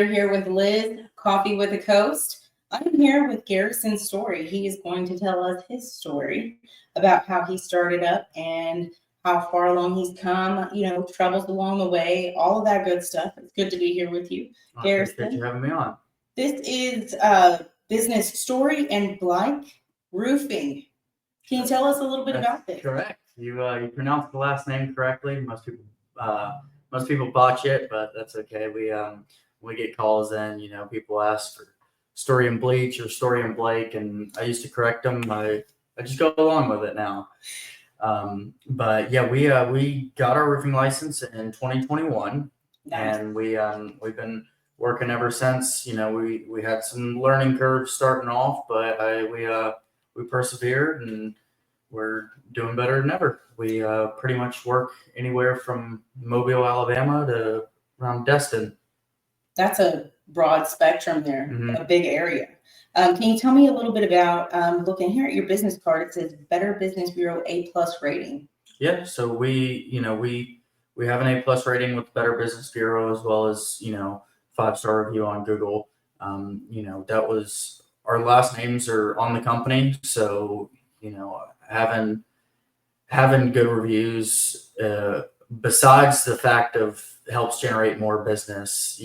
you're here with Liz, Coffee with a Coast. I'm here with Garrison's story. He is going to tell us his story about how he started up and how far along he's come, troubles along the way, all of that good stuff. It's good to be here with you, I Garrison. appreciate you having me on. This is business story and Blank Roofing. Can you tell us a little bit about this? Correct. You pronounced the last name correctly. Most people botch it, but that's okay. We get calls in. People ask for Story and Bleach or Story and Blake, and I used to correct them. I just go along with it now. But yeah, we got our roofing license in 2021, Nice. and we've been working ever since. We had some learning curves starting off, but we persevered, and we're doing better than ever. We pretty much work anywhere from Mobile, Alabama to around Destin. That's a broad spectrum there, Mhm. a big area. Can you tell me a little bit about looking here at your business card? It says Better Business Bureau A+ rating. Yeah, so we have an A+ rating with the Better Business Bureau, as well as 5-star review on Google. That was our last names are on the company, so having good reviews, besides the fact of helps generate more business,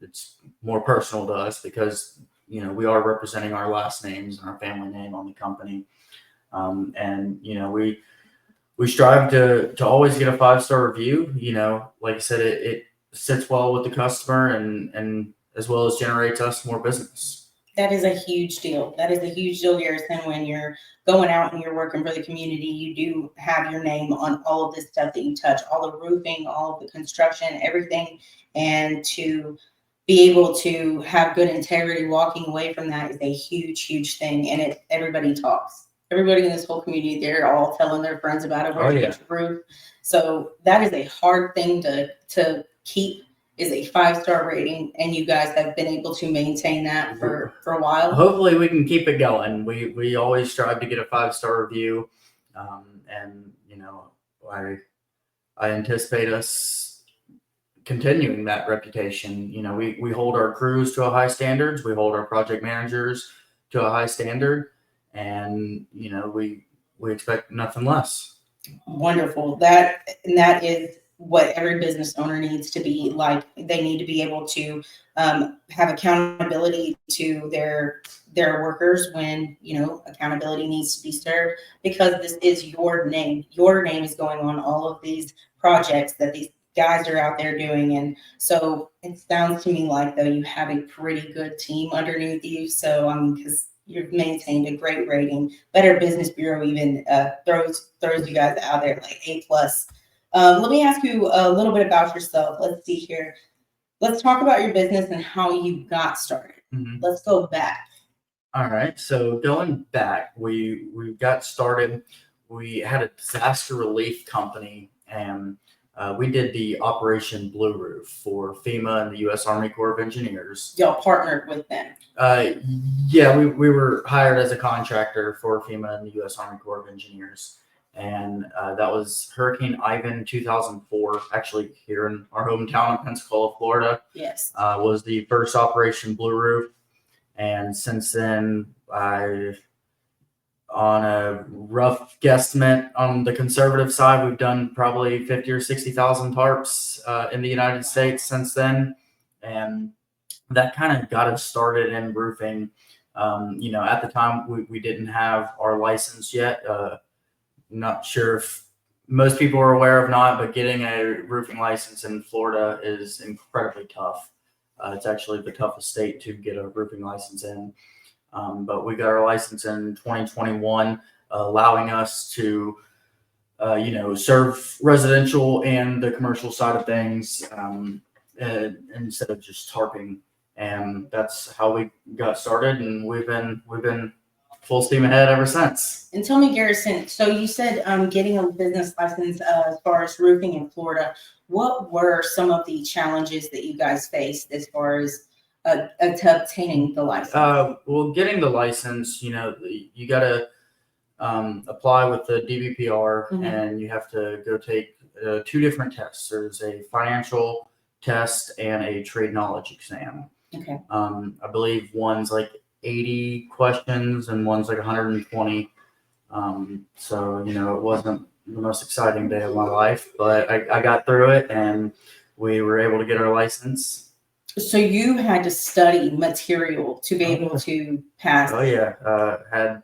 it's more personal to us because we are representing our last names and our family name on the company. And we strive to always get a 5-star review. Like I said, it sits well with the customer and as well as generates us more business. That is a huge deal. That is a huge deal, Garrison. When you're going out and you're working for the community, you do have your name on all of this stuff that you touch, all the roofing, all of the construction, everything. And to be able to have good integrity walking away from that is a huge, huge thing. And everybody talks. Everybody in this whole community, they're all telling their friends about it, where to get your roof. So that is a hard thing to keep, is a 5-star rating, and you guys have been able to maintain that for a while. Hopefully we can keep it going. We always strive to get a 5-star review, and I anticipate us continuing that reputation. We hold our crews to a high standards. We hold our project managers to a high standard, and we expect nothing less. Wonderful. That is what every business owner needs to be like. They need to be able to have accountability to their workers when accountability needs to be served, because this is your name. Your name is going on all of these projects that these guys are out there doing. And so it sounds to me like, though, you have a pretty good team underneath you. So because you've maintained a great rating. Better Business Bureau even throws you guys out there like A+. Let me ask you a little bit about yourself. Let's see here. Let's talk about your business and how you got started. Mm-hmm. Let's go back. All right. So going back, we got started. We had a disaster relief company, and we did the Operation Blue Roof for FEMA and the U.S. Army Corps of Engineers. Y'all partnered with them? Yeah, we were hired as a contractor for FEMA and the U.S. Army Corps of Engineers. And that was Hurricane Ivan 2004, actually here in our hometown of Pensacola, Florida. Yes. Was the first Operation Blue Roof. And since then, on a rough guesstimate on the conservative side, we've done probably 50 or 60,000 tarps in the United States since then. And that kind of got us started in roofing. At the time, we didn't have our license yet. Not sure if most people are aware of not, but getting a roofing license in Florida is incredibly tough. It's actually the toughest state to get a roofing license in. But we got our license in 2021, allowing us to, serve residential and the commercial side of things instead of just tarping. And that's how we got started, and we've been full steam ahead ever since. And tell me, Garrison, so you said getting a business license as far as roofing in Florida. What were some of the challenges that you guys faced as far as to obtaining the license? Well, getting the license, you got to apply with the DBPR, mm-hmm. and you have to go take 2 different tests. There's a financial test and a trade knowledge exam. Okay. I believe one's like 80 questions and one's like 120. So, it wasn't the most exciting day of my life, but I got through it and we were able to get our license. So you had to study material to be able to pass. Oh yeah. Had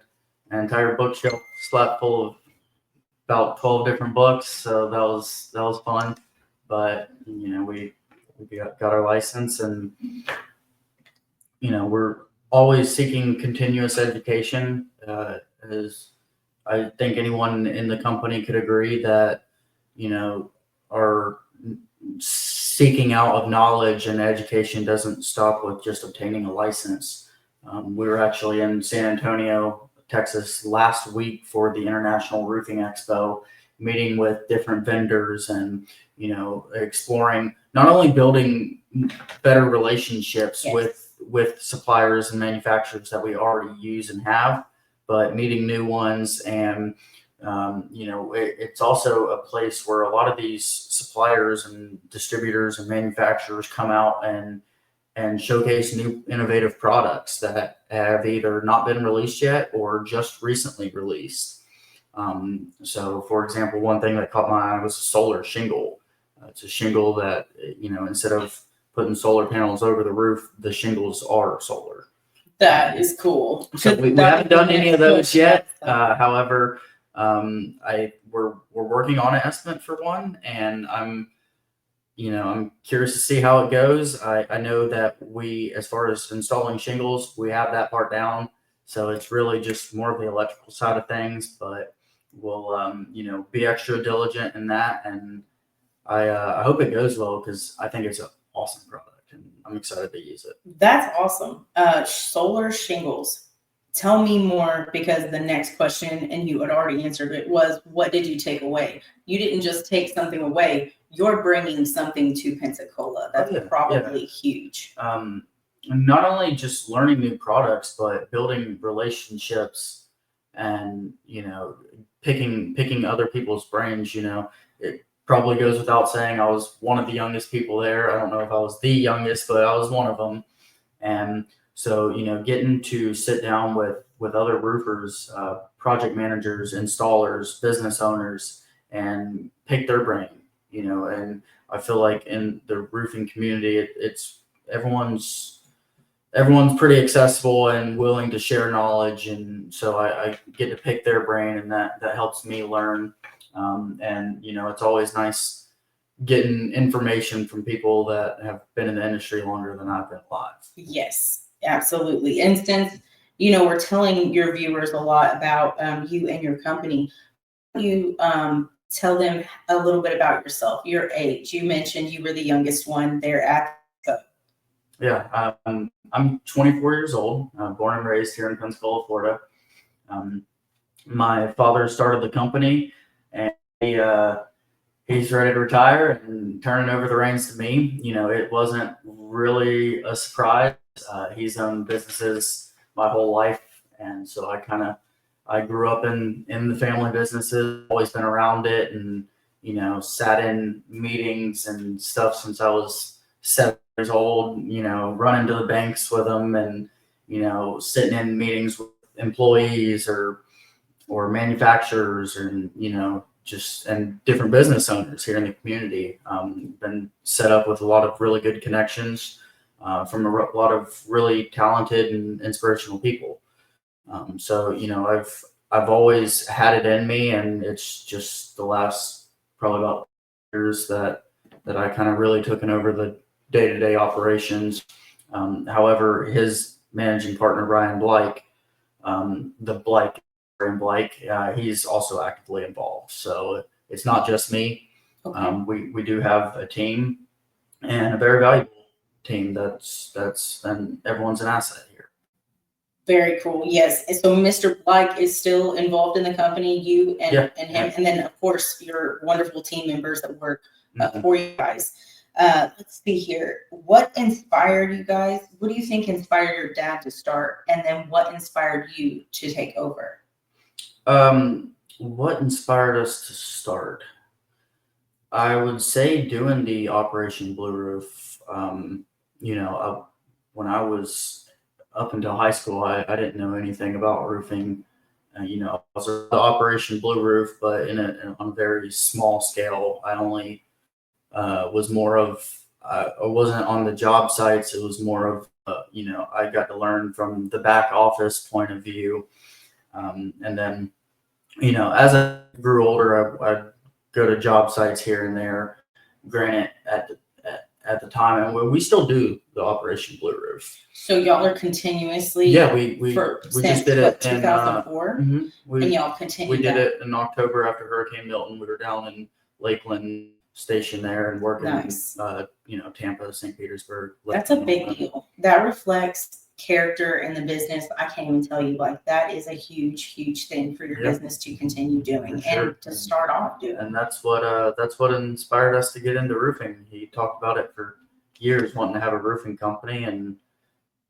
an entire bookshelf slapped full of about 12 different books. So that was fun, but we got our license, and we're always seeking continuous education. As I think anyone in the company could agree that, our seeking out of knowledge and education doesn't stop with just obtaining a license. We were actually in San Antonio, Texas last week for the International Roofing Expo, meeting with different vendors and, exploring, not only building better relationships with suppliers and manufacturers that we already use and have, but meeting new ones. And it's also a place where a lot of these suppliers and distributors and manufacturers come out and showcase new innovative products that have either not been released yet or just recently released. So for example, one thing that caught my eye was a solar shingle. It's a shingle that, instead of putting solar panels over the roof, the shingles are solar. That is cool. So we haven't done any of those yet. However, we're working on an estimate for one, and I'm curious to see how it goes. I know that as far as installing shingles, we have that part down. So it's really just more of the electrical side of things, but we'll, be extra diligent in that. And I hope it goes well, because I think it's an awesome product and I'm excited to use it. That's awesome. Solar shingles. Tell me more, because the next question, and you had already answered it, was what did you take away? You didn't just take something away. You're bringing something to Pensacola. That's probably huge. Not only just learning new products, but building relationships and, picking other people's brains. It probably goes without saying, I was one of the youngest people there. I don't know if I was the youngest, but I was one of them. And so, getting to sit down with other roofers, project managers, installers, business owners, and pick their brain, and I feel like in the roofing community, it's everyone's pretty accessible and willing to share knowledge. And so I get to pick their brain, and that helps me learn. And, it's always nice getting information from people that have been in the industry longer than I've been alive. Yes, absolutely. And since, we're telling your viewers a lot about you and your company, you tell them a little bit about yourself, your age. You mentioned you were the youngest one there at the... Yeah, I'm 24 years old, born and raised here in Pensacola, Florida. My father started the company, and he's ready to retire and turning over the reins to me. It wasn't really a surprise. He's owned businesses my whole life, and so I grew up in the family businesses, always been around it, and sat in meetings and stuff since I was 7 years old. Running to the banks with them, and sitting in meetings with employees or manufacturers, and and different business owners here in the community. Been set up with a lot of really good connections from a lot of really talented and inspirational people. So I've always had it in me, and it's just the last probably about years that I kind of really took over the day-to-day operations. However, his managing partner, Brian Blake, he's also actively involved. So it's not just me. Okay. We do have a team, and a very valuable team and everyone's an asset here. Very cool. Yes. And so Mr. Blake is still involved in the company, you and him, and then of course your wonderful team members that work for you guys. Let's see here. What inspired you guys? What do you think inspired your dad to start? And then what inspired you to take over? What inspired us to start? I would say doing the Operation Blue Roof, when I was up until high school, I didn't know anything about roofing. I was the Operation Blue Roof, but on a very small scale. I only was more of I wasn't on the job sites. It was more of I got to learn from the back office point of view, and then as I grew older, I'd go to job sites here and there. Granted, at the time, and we still do the Operation Blue Roof. So y'all are continuously Yeah, we since just did it in 2004, and y'all we continue did that. it in October after Hurricane Milton. We were down in Lakeland Station there and working Nice. Tampa, St. Petersburg. That's a big deal. That reflects character in the business. I can't even tell you, like, that is a huge thing for your Yep. business to continue doing For sure. and to start off doing. And that's what inspired us to get into roofing. He talked about it for years, wanting to have a roofing company, and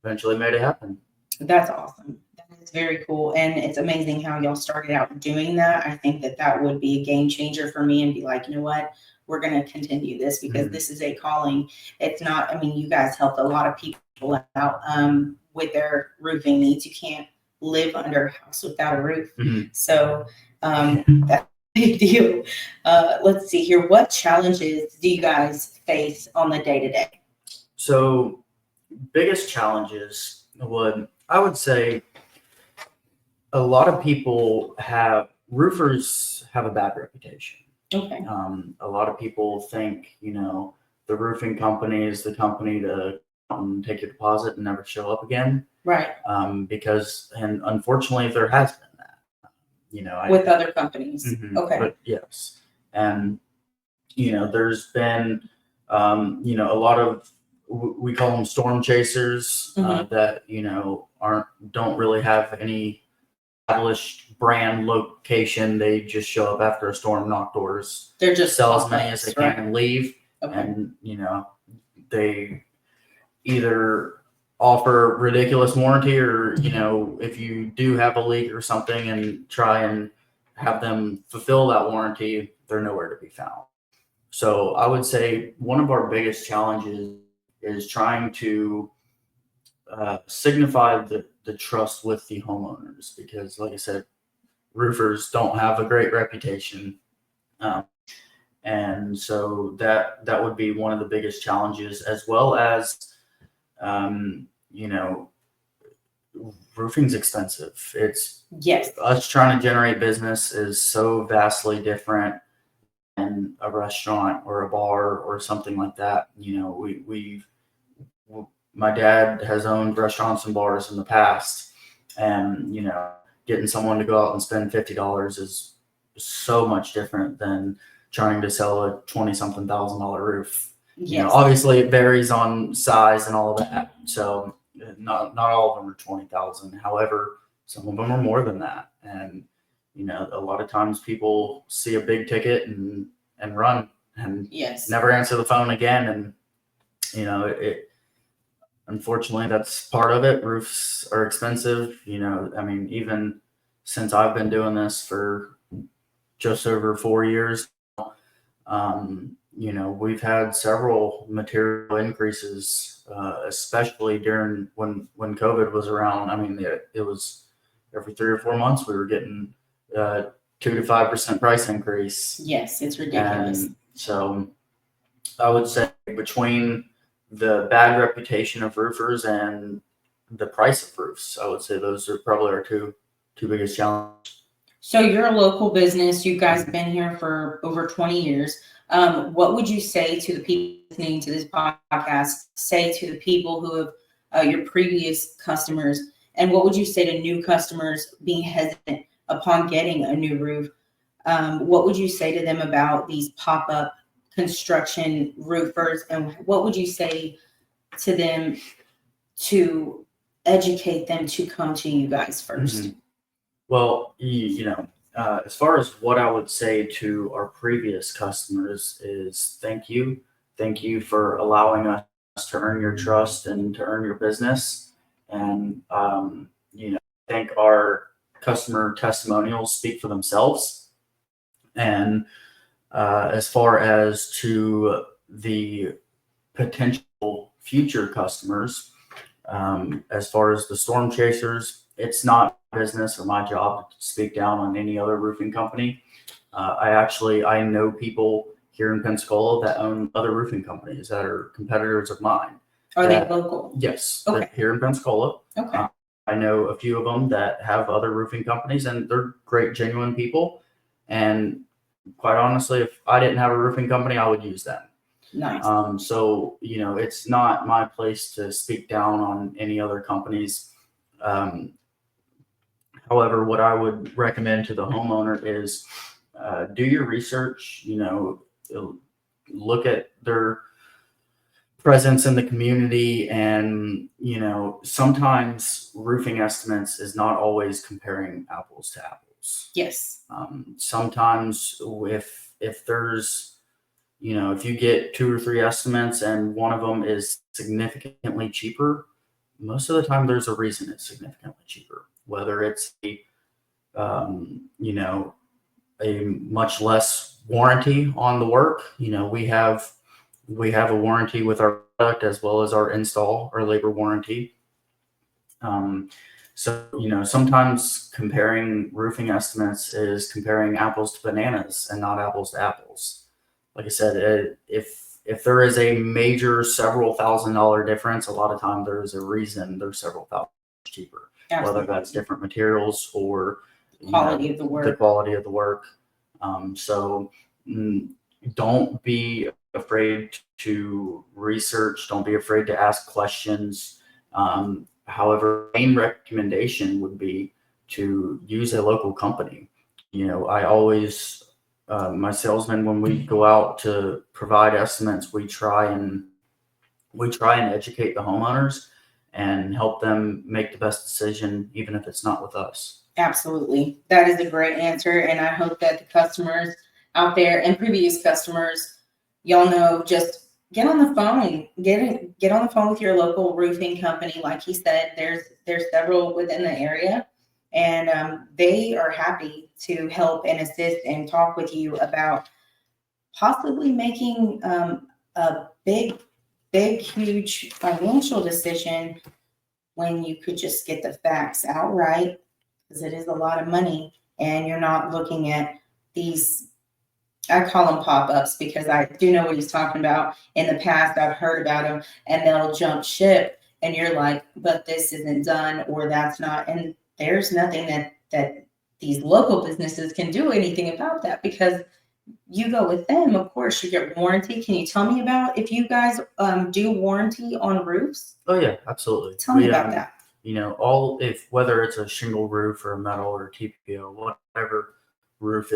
eventually made it happen. That's awesome. That is very cool. And it's amazing how y'all started out doing that. I think that would be a game changer for me and be like, you know what? We're going to continue this because this is a calling. It's not, I mean, you guys helped a lot of people out with their roofing needs. You can't live under a house without a roof. So that's a big deal. Let's see here. What challenges do you guys face on the day-to-day? So biggest challenges I would say a lot of roofers have a bad reputation. Okay. A lot of people think, the roofing company is the company to take your deposit and never show up again. Right. And unfortunately, there has been that. With other companies. Okay. But yes. And, there's been, a lot of, we call them storm chasers that, don't really have any established brand location. They just show up after a storm, knock doors. They're just sell as many as they can and leave. Okay. And they either offer ridiculous warranty, or if you do have a leak or something and try and have them fulfill that warranty, they're nowhere to be found. So I would say one of our biggest challenges is trying to signify the trust with the homeowners, because like I said, roofers don't have a great reputation. And so that would be one of the biggest challenges, as well as, roofing's expensive. It's us trying to generate business is so vastly different than a restaurant or a bar or something like that. My dad has owned restaurants and bars in the past, and getting someone to go out and spend $50 is so much different than trying to sell a $20-something thousand roof. Obviously it varies on size and all of that. So not all of them are 20,000. However, some of them are more than that. And a lot of times people see a big ticket and run and never answer the phone again. And it unfortunately, that's part of it. Roofs are expensive. Even since I've been doing this for just over 4 years, we've had several material increases, especially during when COVID was around. It was every 3 or 4 months we were getting 2 to 5% price increase. Yes, it's ridiculous. And so I would say between the bad reputation of roofers and the price of roofs, I would say those are probably our two biggest challenges. So you're a local business. You guys have been here for over 20 years. What would you say to the people listening to this podcast, say to the people who have your previous customers, and what would you say to new customers being hesitant upon getting a new roof? What would you say to them about these pop-up construction roofers, and what would you say to them to educate them to come to you guys first? Well, as far as what I would say to our previous customers is thank you for allowing us to earn your trust and to earn your business. And I think our customer testimonials speak for themselves. And As far as to the potential future customers, as far as the storm chasers, it's not my business or my job to speak down on any other roofing company. I know people here in Pensacola that own other roofing companies that are competitors of mine. Are they local? Yes, Okay. here in Pensacola. Okay. I know a few of them that have other roofing companies, and they're great, genuine people. And quite honestly, if I didn't have a roofing company, I would use them. Nice. So, it's not my place to speak down on any other companies. However, what I would recommend to the homeowner is do your research, look at their presence in the community. And, sometimes roofing estimates is not always comparing apples to apples. Yes. Sometimes if there's, if you get 2 or 3 estimates and one of them is significantly cheaper, most of the time there's a reason it's significantly cheaper, whether it's a much less warranty on the work. We have a warranty with our product as well as our install or labor warranty. So, sometimes comparing roofing estimates is comparing apples to bananas and not apples to apples. Like I said, if there is a major several $1,000 difference, a lot of time there's a reason there's several thousand cheaper. Absolutely. Whether that's different materials or Quality of the work. The quality of the work. So don't be afraid to research. Don't be afraid to ask questions. However, main recommendation would be to use a local company. I always, my salesmen, when we go out to provide estimates, we try and educate the homeowners and help them make the best decision, even if it's not with us. Absolutely. That is a great answer. And I hope that the customers out there and previous customers, y'all know, just get on the phone, get on the phone with your local roofing company. Like he said, there's several within the area, and they are happy to help and assist and talk with you about possibly making a big, huge financial decision when you could just get the facts outright, because it is a lot of money, and you're not looking at these, I call them pop-ups because I do know what he's talking about. In the past, I've heard about them, and they'll jump ship, and you're like, but this isn't done, or that's not, and there's nothing that these local businesses can do anything about that, because you go with them, of course, you get warranty. Can you tell me about if you guys do warranty on roofs? Oh yeah, absolutely. Tell me about that. Whether it's a shingle roof or a metal or TPO, whatever roof,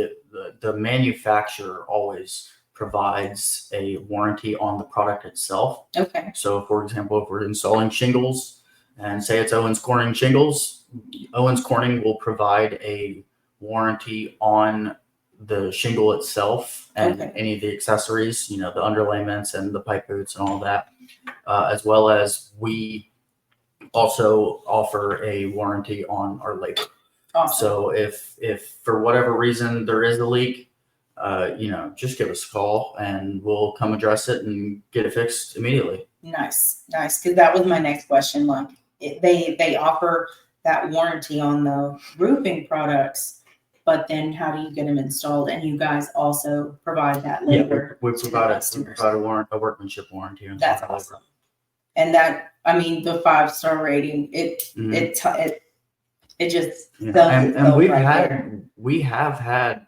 the manufacturer always provides a warranty on the product itself. Okay. So, for example, if we're installing shingles, and say it's Owens Corning shingles, Owens Corning will provide a warranty on the shingle itself and any of the accessories, the underlayments and the pipe boots and all that, as well as we also offer a warranty on our labor. Awesome. So if for whatever reason there is a leak, just give us a call and we'll come address it and get it fixed immediately. Nice. Because that was my next question. Like, they offer that warranty on the roofing products, but then how do you get them installed? And you guys also provide that labor. We provide a workmanship warranty. That's awesome. And that, I mean, the 5-star rating, it just does. And we have had,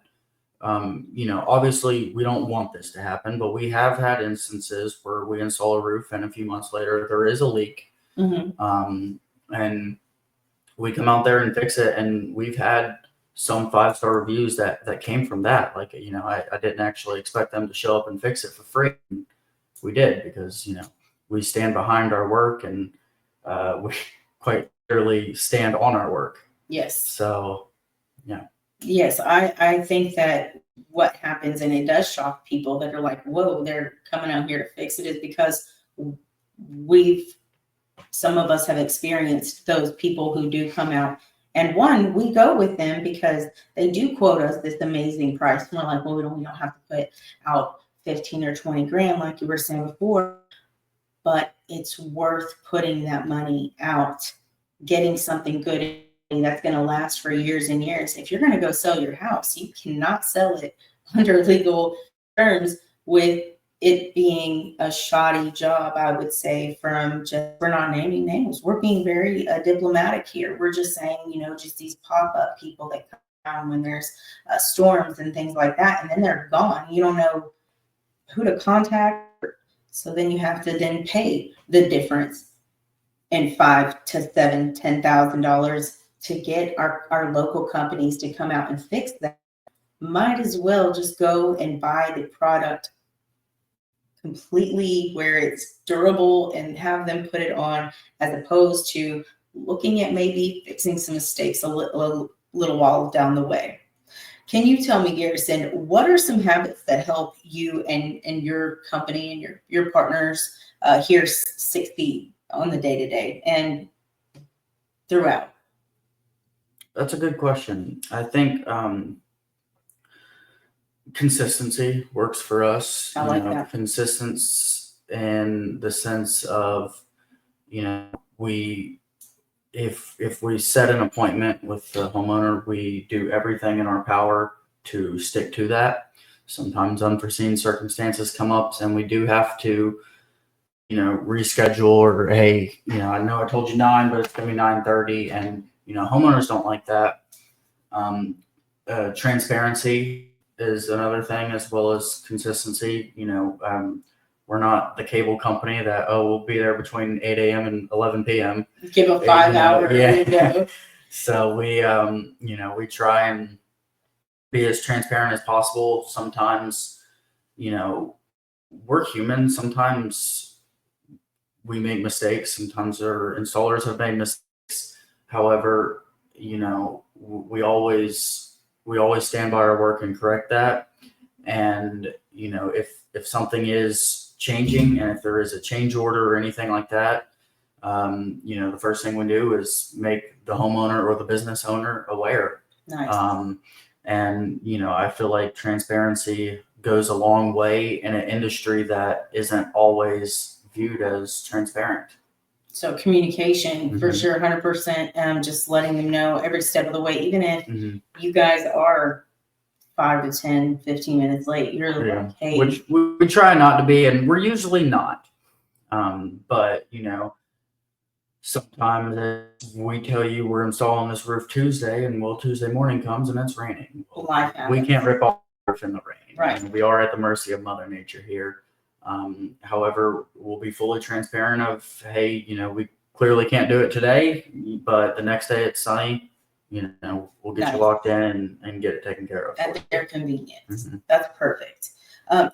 obviously we don't want this to happen, but we have had instances where we install a roof and a few months later there is a leak. Mm-hmm. And we come out there and fix it, and we've had some 5-star reviews that came from that. Like, I didn't actually expect them to show up and fix it for free. We did, because, we stand behind our work, and we quite literally stand on our work. Yes. So, yeah. Yes, I think that what happens, and it does shock people that are like, whoa, they're coming out here to fix it, is because some of us have experienced those people who do come out And one, we go with them because they do quote us this amazing price. And we're like, well, we don't have to put out 15 or 20 grand like you were saying before, but it's worth putting that money out, getting something good that's going to last for years and years. If you're going to go sell your house, you cannot sell it under legal terms with it being a shoddy job, I would say, from just, we're not naming names. We're being very diplomatic here. We're just saying, just these pop-up people that come down when there's storms and things like that, and then they're gone. You don't know who to contact. So then you have to then pay the difference in $5,000 to $7,000, $10,000 to get our local companies to come out and fix that. Might as well just go and buy the product completely where it's durable and have them put it on, as opposed to looking at maybe fixing some mistakes a little while down the way. Can you tell me, Garrison, what are some habits that help you and your company and your partners here succeed on the day-to-day and throughout? That's a good question. I think consistency works for us. I like that. Consistency in the sense of, if we set an appointment with the homeowner, we do everything in our power to stick to that. Sometimes unforeseen circumstances come up and we do have to, reschedule, or, hey, I know I told you 9, but it's going to be 9:30. And, homeowners don't like that. Transparency is another thing, as well as consistency. We're not the cable company that, we'll be there between 8 a.m. and 11 p.m. Give a 5-hour window. So we try and be as transparent as possible. Sometimes, we're human. Sometimes we make mistakes. Sometimes our installers have made mistakes. However, we always stand by our work and correct that. And, if something is changing, and if there is a change order or anything like that, the first thing we do is make the homeowner or the business owner aware. Nice. And, I feel like transparency goes a long way in an industry that isn't always viewed as transparent. So communication, for sure, 100%. Just letting them know every step of the way, even if you guys are 5 to 10, 15 minutes late, you're like, hey. Which we try not to be, and we're usually not. But, sometimes we tell you we're installing this roof Tuesday, and Tuesday morning comes and it's raining. Life happens. We can't rip off the roof in the rain. Right. And we are at the mercy of Mother Nature here. However, we'll be fully transparent of, hey, we clearly can't do it today, but the next day it's sunny. We'll get you locked in and get it taken care of. At their convenience. That's perfect.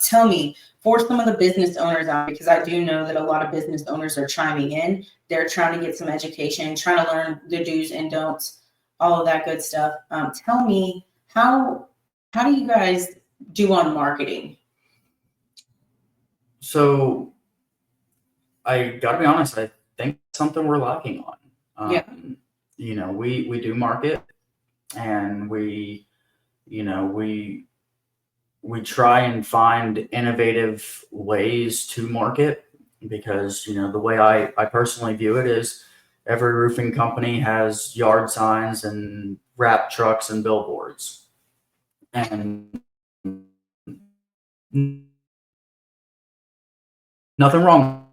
Tell me, for some of the business owners out, because I do know that a lot of business owners are chiming in. They're trying to get some education, trying to learn the do's and don'ts, all of that good stuff. Tell me, how do you guys do on marketing? So I got to be honest, I think it's something we're lacking on. We do market, and we try and find innovative ways to market, because, the way I personally view it is every roofing company has yard signs and wrap trucks and billboards. And nothing wrong.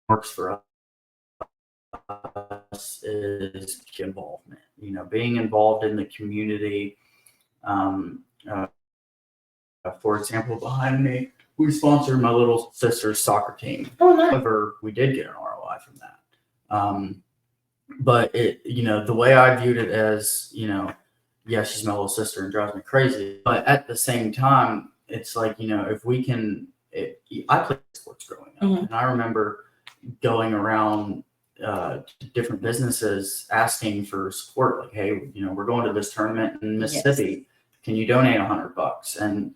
Works for us is involvement, being involved in the community. For example, behind me, we sponsored my little sister's soccer team. Oh, nice. However, we did get an ROI from that. But the way I viewed it as, yeah, she's my little sister and drives me crazy. But at the same time, it's like, if we can, I played sports growing up, and I remember going around different businesses asking for support, like, hey, we're going to this tournament in Mississippi. Yes. Can you donate $100? And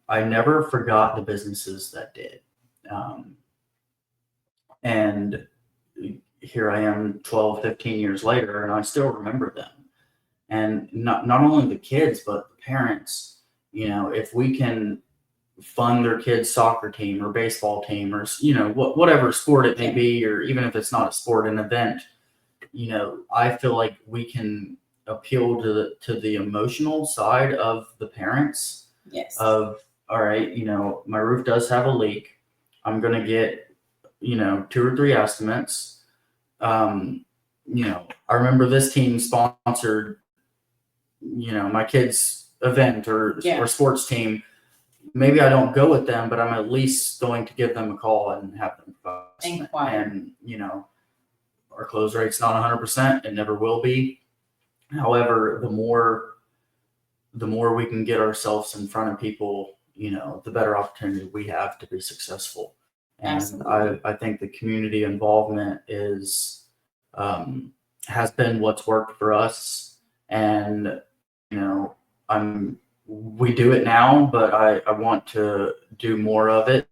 I never forgot the businesses that did. And here I am 12, 15 years later, and I still remember them. And not only the kids, but the parents. If we can fund their kids' soccer team or baseball team, or whatever sport it may be, or even if it's not a sport, an event, I feel like we can appeal to the emotional side of the parents. Yes. Of, all right, my roof does have a leak. I'm gonna get 2 or 3 estimates. I remember this team sponsored my kids' event or sports team. Maybe I don't go with them, but I'm at least going to give them a call and have them inquire. And our close rate's not 100%. It never will be. However, the more we can get ourselves in front of people, the better opportunity we have to be successful. And Absolutely. I think the community involvement has been what's worked for us. And we do it now, but I want to do more of it.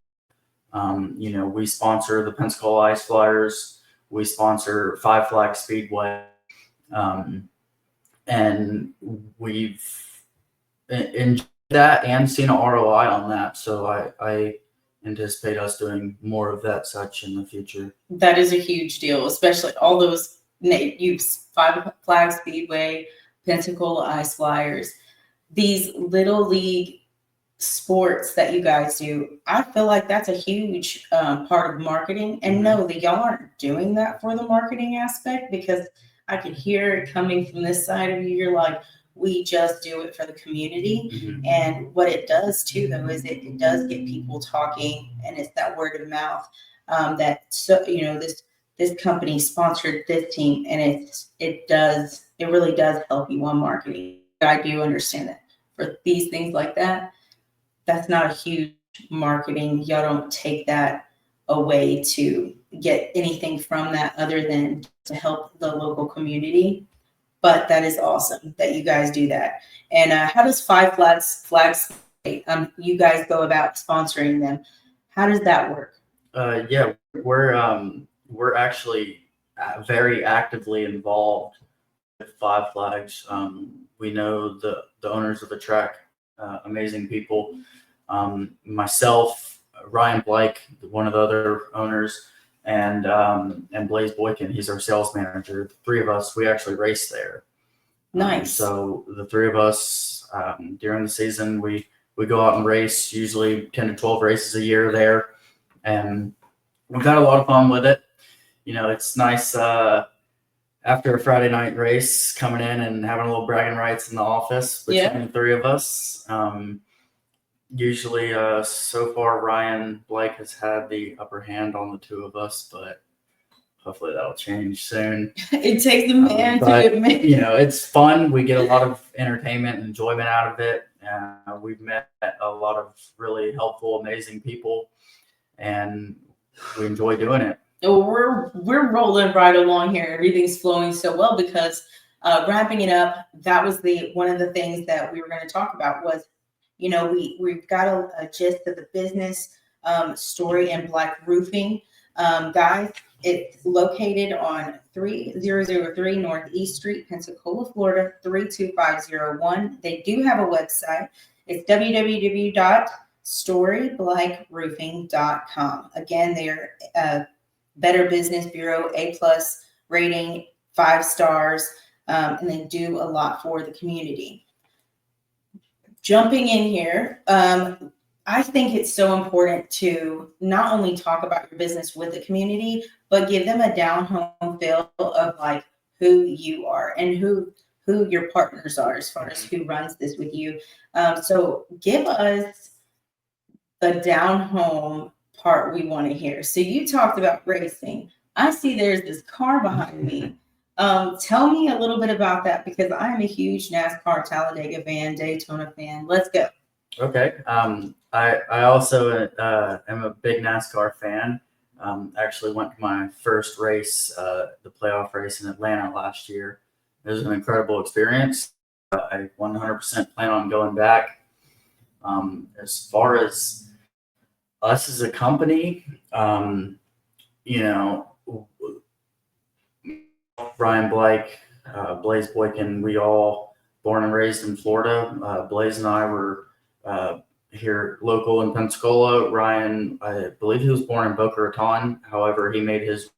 We sponsor the Pensacola Ice Flyers. We sponsor Five Flag Speedway. And we've enjoyed that and seen an ROI on that. So I anticipate us doing more of that such in the future. That is a huge deal, especially all those Five Flag Speedway, Pensacola Ice Flyers, these little league sports that you guys do. I feel like that's a huge part of marketing. And no, that y'all aren't doing that for the marketing aspect, because I could hear it coming from this side of you. You're like, we just do it for the community. And what it does too, though, is it does get people talking, and it's that word of mouth this company sponsored this team, and it really does help you on marketing. I do understand that for these things like that, that's not a huge marketing. Y'all don't take that away to get anything from that other than to help the local community. But that is awesome that you guys do that. And how does Five Flags you guys go about sponsoring them? How does that work? Yeah, we're actually very actively involved with Five Flags. We know the owners of the track, amazing people. Myself, Ryan Blake, one of the other owners, and Blaze Boykin, he's our sales manager. The 3 of us, we actually race there. Nice. So the 3 of us, during the season, we go out and race, usually 10 to 12 races a year there. And we've had a lot of fun with it. It's nice after a Friday night race coming in and having a little bragging rights in the office between the 3 of us. Usually, so far, Ryan Blake has had the upper hand on the 2 of us, but hopefully that'll change soon. It takes a man to admit. It's fun. We get a lot of entertainment and enjoyment out of it. We've met a lot of really helpful, amazing people, and we enjoy doing it. We're rolling right along here. Everything's flowing so well because wrapping it up, that was one of the things that we were going to talk about was, we've got a gist of the business story in Black Roofing. Guys, it's located on 3003 Northeast Street, Pensacola, Florida, 32501. They do have a website. It's www.storyblackroofing.com. Again, they're Better Business Bureau, A+ rating, 5 stars, and they do a lot for the community. Jumping in here, I think it's so important to not only talk about your business with the community, but give them a down home feel of like who you are and who your partners are as far as who runs this with you. So give us the down home part we want to hear. So you talked about racing. I see there's this car behind me. Tell me a little bit about that, because I am a huge NASCAR Talladega fan, Daytona fan. Let's go. Okay. I also am a big NASCAR fan. Actually went to my first race, the playoff race in Atlanta last year. It was an incredible experience. I 100% plan on going back. As far as us as a company, Brian Blake, Blaze Boykin, we all born and raised in Florida. Blaze and I were here local in Pensacola. Ryan, I believe he was born in Boca Raton. However, he made his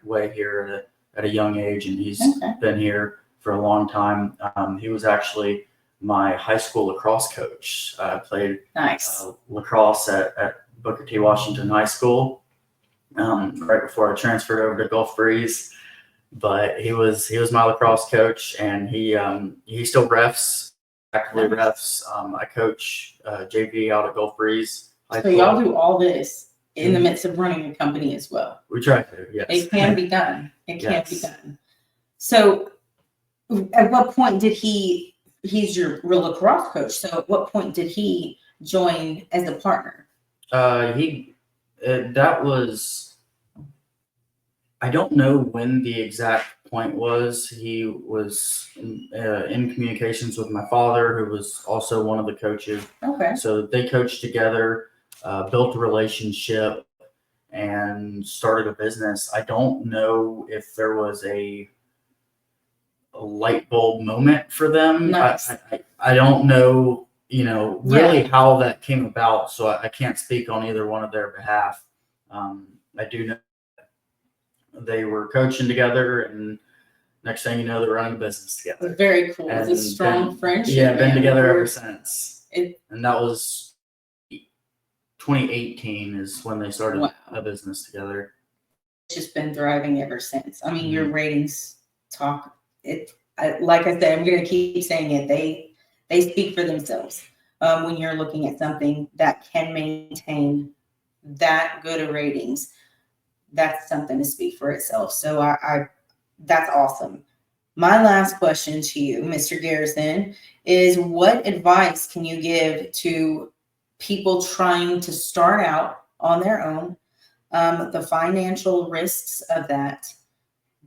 way here at a young age, and he's been here for a long time. He was actually my high school lacrosse coach. I played lacrosse at Booker T. Washington High School right before I transferred over to Gulf Breeze. But he was my lacrosse coach, and he still refs, actively refs. I coach JV out at Gulf Breeze. So y'all do all this in the midst of running a company as well. We try to, yes. It can be done. It can be done. So at what point did he's your real lacrosse coach, so at what point did he join as a partner? That was, I don't know when the exact point was. He was in communications with my father, who was also one of the coaches. Okay. So they coached together, built a relationship, and started a business. I don't know if there was a light bulb moment for them. Nice. I don't know, really how that came about. So I can't speak on either one of their behalf. I do know they were coaching together, and next thing you know, they're running a business together. Very cool. It's a strong friendship. Yeah, been together ever since. And that was 2018 is when they started a business together. It's just been thriving ever since. I mean, your ratings talk it. Like I said, I'm going to keep saying it. They speak for themselves. When you're looking at something that can maintain that good of ratings, that's something to speak for itself. So I that's awesome. My last question to you, Mr. Garrison, is what advice can you give to people trying to start out on their own, the financial risks of that,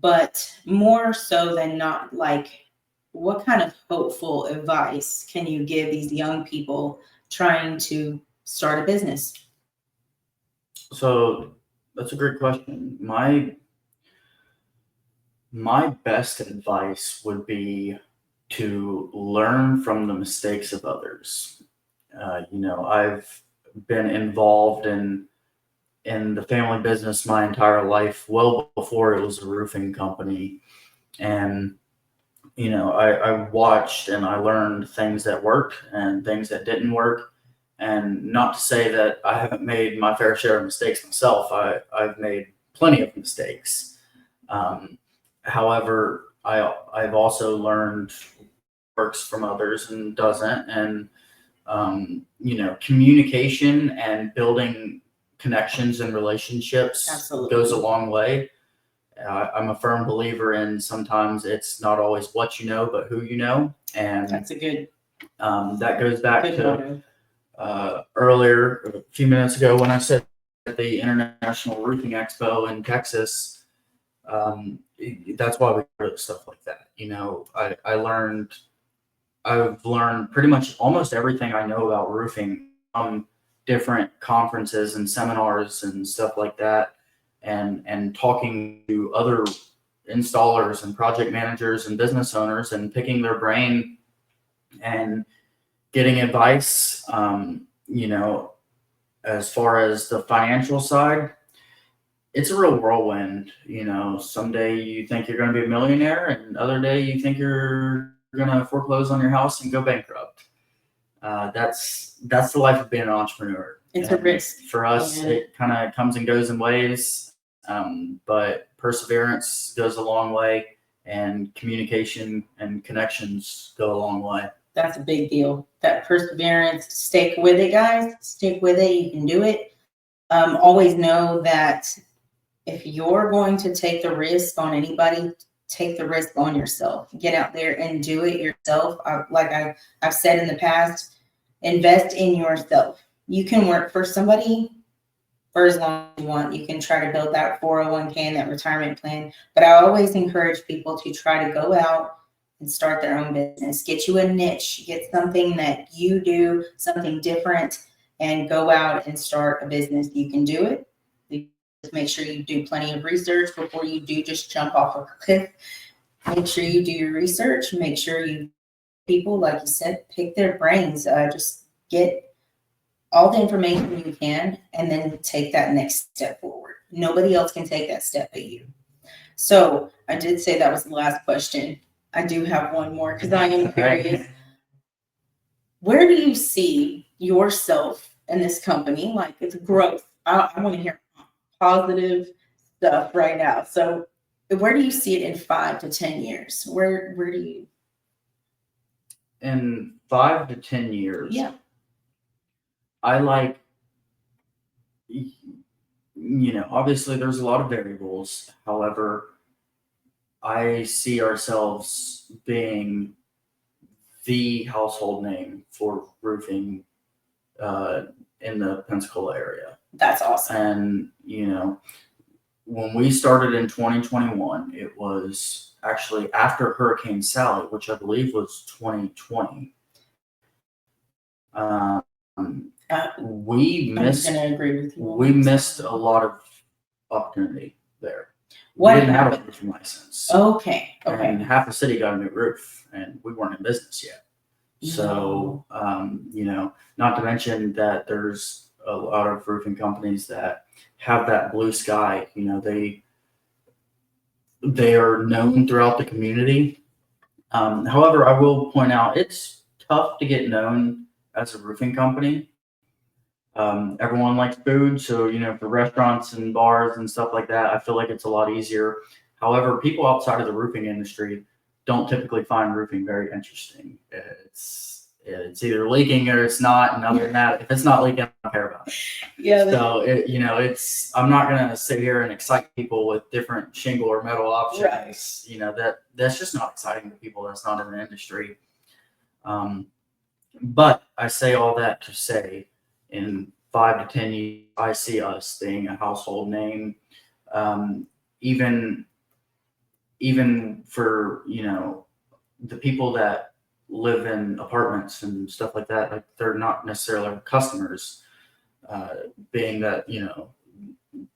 but more so than not, like, what kind of hopeful advice can you give these young people trying to start a business? So that's a great question. My best advice would be to learn from the mistakes of others. I've been involved in the family business my entire life, well before it was a roofing company. And, I watched and I learned things that worked and things that didn't work. And not to say that I haven't made my fair share of mistakes myself. I've made plenty of mistakes. However, I've also learned works from others and doesn't. And, communication and building connections and relationships goes a long way. I'm a firm believer in sometimes it's not always what you know, but who you know. And that's a good, that goes back to earlier, a few minutes ago, when I said at the International Roofing Expo in Texas. That's why we do stuff like that. I've learned pretty much almost everything I know about roofing from different conferences and seminars and stuff like that, and talking to other installers and project managers and business owners and picking their brain and getting advice. As far as the financial side, it's a real whirlwind. Someday you think you're going to be a millionaire, and other day you think you're going to foreclose on your house and go bankrupt. That's the life of being an entrepreneur. It's a risk. For us, it kind of comes and goes in waves, but perseverance goes a long way, and communication and connections go a long way. That's a big deal. That perseverance, stick with it, guys. Stick with it. You can do it. Always know that if you're going to take the risk on anybody, take the risk on yourself. Get out there and do it yourself. I've said in the past, invest in yourself. You can work for somebody for as long as you want. You can try to build that 401k and that retirement plan. But I always encourage people to try to go out and start their own business. Get you a niche. Get something that you do, something different, and go out and start a business. You can do it. make sure you do plenty of research before you do just jump off a cliff. Make sure you do your research. Make sure you people, like you said, pick their brains. Just get all the information you can, and then take that next step forward. Nobody else can take that step but you. So I did say that was the last question. I do have one more because I am curious. Where do you see yourself in this company? Like, it's growth. I want to hear positive stuff right now. So where do you see it in 5 to 10 years? Where do you? In 5 to 10 years, Yeah. I like, obviously there's a lot of variables. However, I see ourselves being the household name for roofing in the Pensacola area. That's awesome. And, when we started in 2021, it was actually after Hurricane Sally, which I believe was 2020. We missed. I'm gonna agree with you. We missed a lot of opportunity there. What we didn't have a happened? roofing license. Okay. And half the city got a new roof, and we weren't in business yet. So, not to mention that there's a lot of roofing companies that have that blue sky. They are known throughout the community. However, I will point out it's tough to get known as a roofing company. Everyone likes food, so for restaurants and bars and stuff like that, I feel like it's a lot easier. However, people outside of the roofing industry don't typically find roofing very interesting. It's either leaking or it's not, and other than that, if it's not leaking, I don't care about it. Yeah. So I'm not gonna sit here and excite people with different shingle or metal options. Right. That's just not exciting to people that's not in the industry. But I say all that to say, in 5 to 10 years, I see us being a household name. Even for the people that live in apartments and stuff like that, like they're not necessarily our customers, being that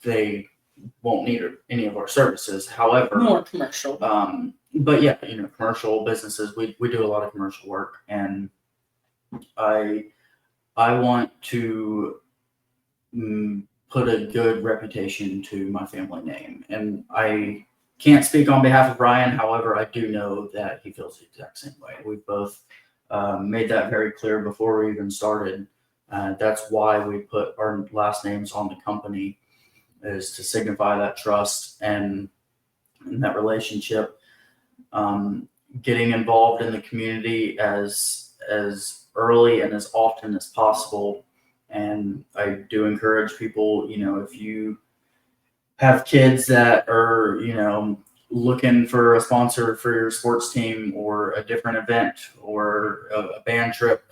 they won't need any of our services. However, more commercial. But yeah, commercial businesses, we do a lot of commercial work, and I want to put a good reputation to my family name. And I can't speak on behalf of Ryan. However, I do know that he feels the exact same way. We've both made that very clear before we even started. That's why we put our last names on the company, is to signify that trust and that relationship. Getting involved in the community as early and as often as possible. And I do encourage people, if you have kids that are, looking for a sponsor for your sports team or a different event or a band trip,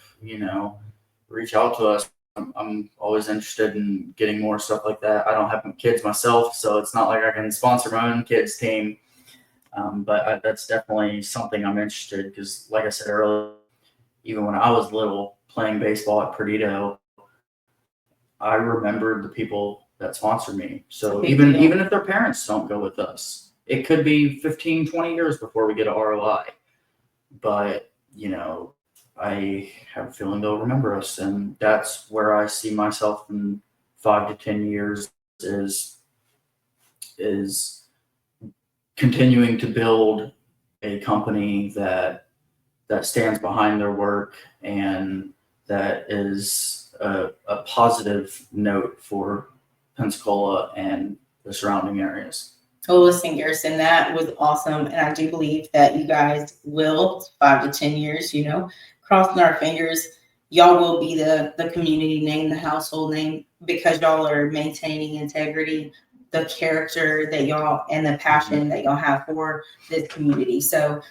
reach out to us. I'm always interested in getting more stuff like that. I don't have kids myself, so it's not like I can sponsor my own kids' team. But that's definitely something I'm interested in, because, like I said earlier, even when I was little playing baseball at Perdido, I remembered the people that sponsored me. So even if their parents don't go with us, it could be 15, 20 years before we get a ROI. But, I have a feeling they'll remember us. And that's where I see myself in 5 to 10 years, is continuing to build a company that stands behind their work and that is a positive note for Pensacola and the surrounding areas. Well, listen, Garrison, that was awesome. And I do believe that you guys will, 5 to 10 years, crossing our fingers, y'all will be the community name, the household name, because y'all are maintaining integrity, the character that y'all, and the passion that y'all have for this community. So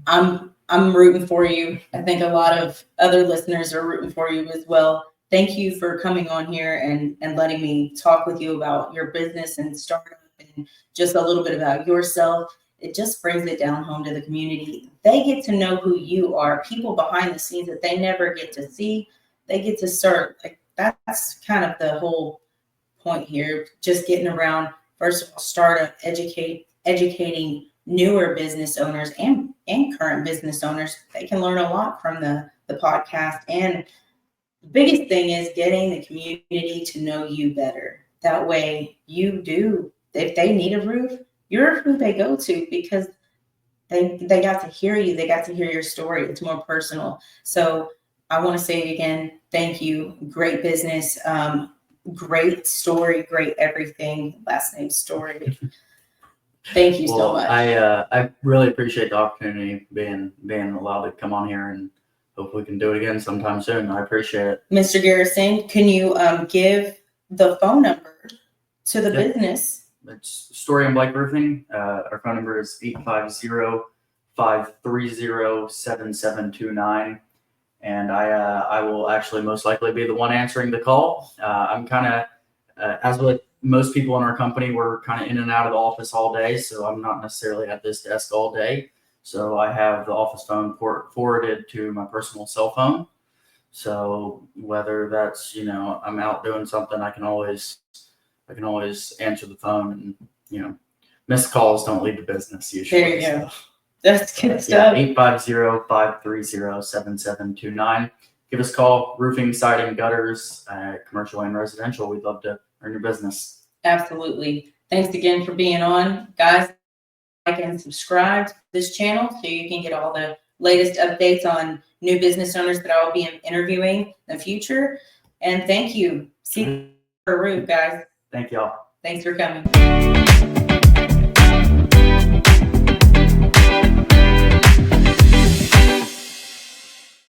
I'm rooting for you. I think a lot of other listeners are rooting for you as well. Thank you for coming on here and letting me talk with you about your business and startup and just a little bit about yourself. It just brings it down home to the community. They get to know who you are, people behind the scenes that they never get to see. They get to start, like, that's kind of the whole point here, just getting around, first of all, start educating newer business owners and current business owners. They can learn a lot from the podcast. And the biggest thing is getting the community to know you better. That way if they need a roof, you're who they go to, because they got to hear you. They got to hear your story. It's more personal. So I want to say again, thank you. Great business. Great story. Great everything. Last name Story. Thank you so much. I really appreciate the opportunity being allowed to come on here, and hope we can do it again sometime soon. I appreciate it. Mr. Garrison, can you give the phone number to the business? It's Story and Blake Roofing. Our phone number is 850-530-7729. And I will actually most likely be the one answering the call. I'm kind of, as with most people in our company, we're kind of in and out of the office all day. So I'm not necessarily at this desk all day. So I have the office phone forwarded to my personal cell phone. So whether that's, I'm out doing something, I can always answer the phone, and, missed calls don't lead to business usually. There you go. That's good stuff. 850-530-7729. Give us a call. Roofing, siding, gutters, commercial and residential. We'd love to earn your business. Absolutely. Thanks again for being on. Guys, like and subscribe to this channel so you can get all the latest updates on new business owners that I will be interviewing in the future. And thank you. See you for a roof, guys. Thank y'all. Thanks for coming.